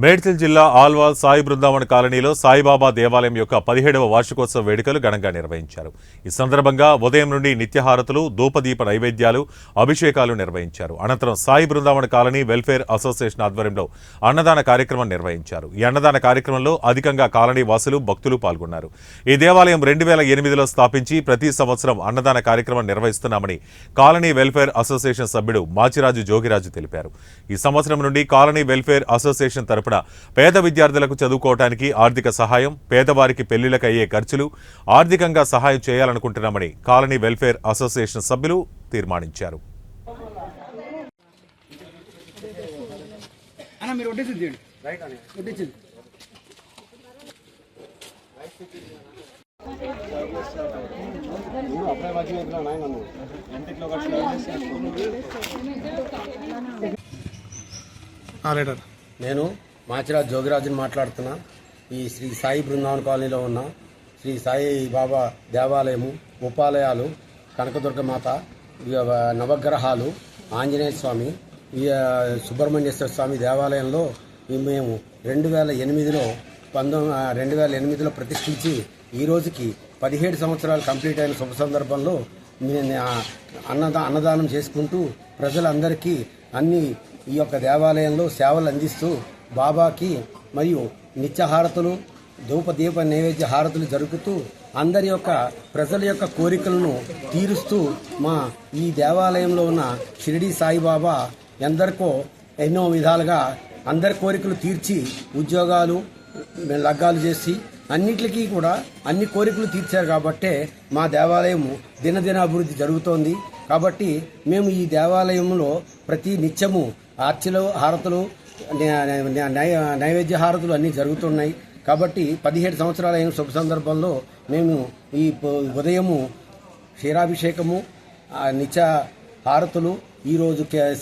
మేడ్చల్ జిల్లా ఆల్వాల్ సాయి బృందావన్ కాలనీలో సాయిబాబా దేవాలయం యొక్క 17వ వార్షికోత్సవ వేడుకలు ఘనంగా నిర్వహించారు. ఈ సందర్భంగా ఉదయం నుండి నిత్యహారతులు, ధూపదీప నైవేద్యాలు, అభిషేకాలు నిర్వహించారు. అనంతరం Sai Brindavan colony welfare association ఆధ్వర్యంలో అన్నదాన కార్యక్రమం నిర్వహించారు. ఈ అన్నదాన కార్యక్రమంలో అధికంగా కాలనీ వాసులు, భక్తులు పాల్గొన్నారు. ఈ దేవాలయం 2008లో స్థాపించి ప్రతి సంవత్సరం అన్నదాన కార్యక్రమం నిర్వహిస్తున్నామని కాలనీ వెల్ఫేర్ అసోసియేషన్ సభ్యుడు మాచిరాజు జోగిరాజు తెలిపారు. ఈ సంవత్సరం నుండి కాలనీ వెల్ఫేర్ అసోసియేషన్ తరపున పేద విద్యార్థులకు చదువుకోవడానికి ఆర్థిక సహాయం, పేదవారికి పెళ్లిలకు అయ్యే ఖర్చులు ఆర్థికంగా సహాయం చేయాలనుకుంటున్నామని కాలనీ వెల్ఫేర్ అసోసియేషన్ సభ్యులు తీర్మానించారు. నేను మాచిరాజు జోగిరాజుని మాట్లాడుతున్నా. ఈ శ్రీ సాయి బృందావన్ కాలనీలో ఉన్న శ్రీ సాయి బాబా దేవాలయము, ఉపాలయాలు, కనకదుర్గమాత, నవగ్రహాలు, ఆంజనేయ స్వామి, సుబ్రహ్మణ్యేశ్వర స్వామి దేవాలయంలో మేము 2008లో ప్రతిష్ఠించి ఈ రోజుకి 17 సంవత్సరాలు కంప్లీట్ అయిన శుభ సందర్భంలో అన్నదానం చేసుకుంటూ ప్రజలందరికీ ఈ యొక్క దేవాలయంలో సేవలు అందిస్తూ బాబాకి మరియు నిత్యహారతులు, ధూపదీప నైవేద్య హారతులు జరుపుతూ అందరి యొక్క ప్రజల యొక్క కోరికలను తీరుస్తూ ఈ దేవాలయంలో ఉన్న షిరిడి సాయిబాబా ఎందరికో ఎన్నో విధాలుగా అందరి కోరికలు తీర్చి ఉద్యోగాలు లగ్గాలు చేసి అన్నిటికీ కూడా అన్ని కోరికలు తీర్చారు. కాబట్టే మా దేవాలయము దినదిన అభివృద్ధి జరుగుతోంది. కాబట్టి మేము ఈ దేవాలయంలో ప్రతి నిత్యము ఆర్చలు, హారతులు, నైవేద్య హారతులు అన్నీ జరుగుతున్నాయి. కాబట్టి 17 సంవత్సరాలైన శుభ సందర్భంలో మేము ఈ ఉదయము క్షీరాభిషేకము, నిత్య హారతులు, ఈరోజు సాయం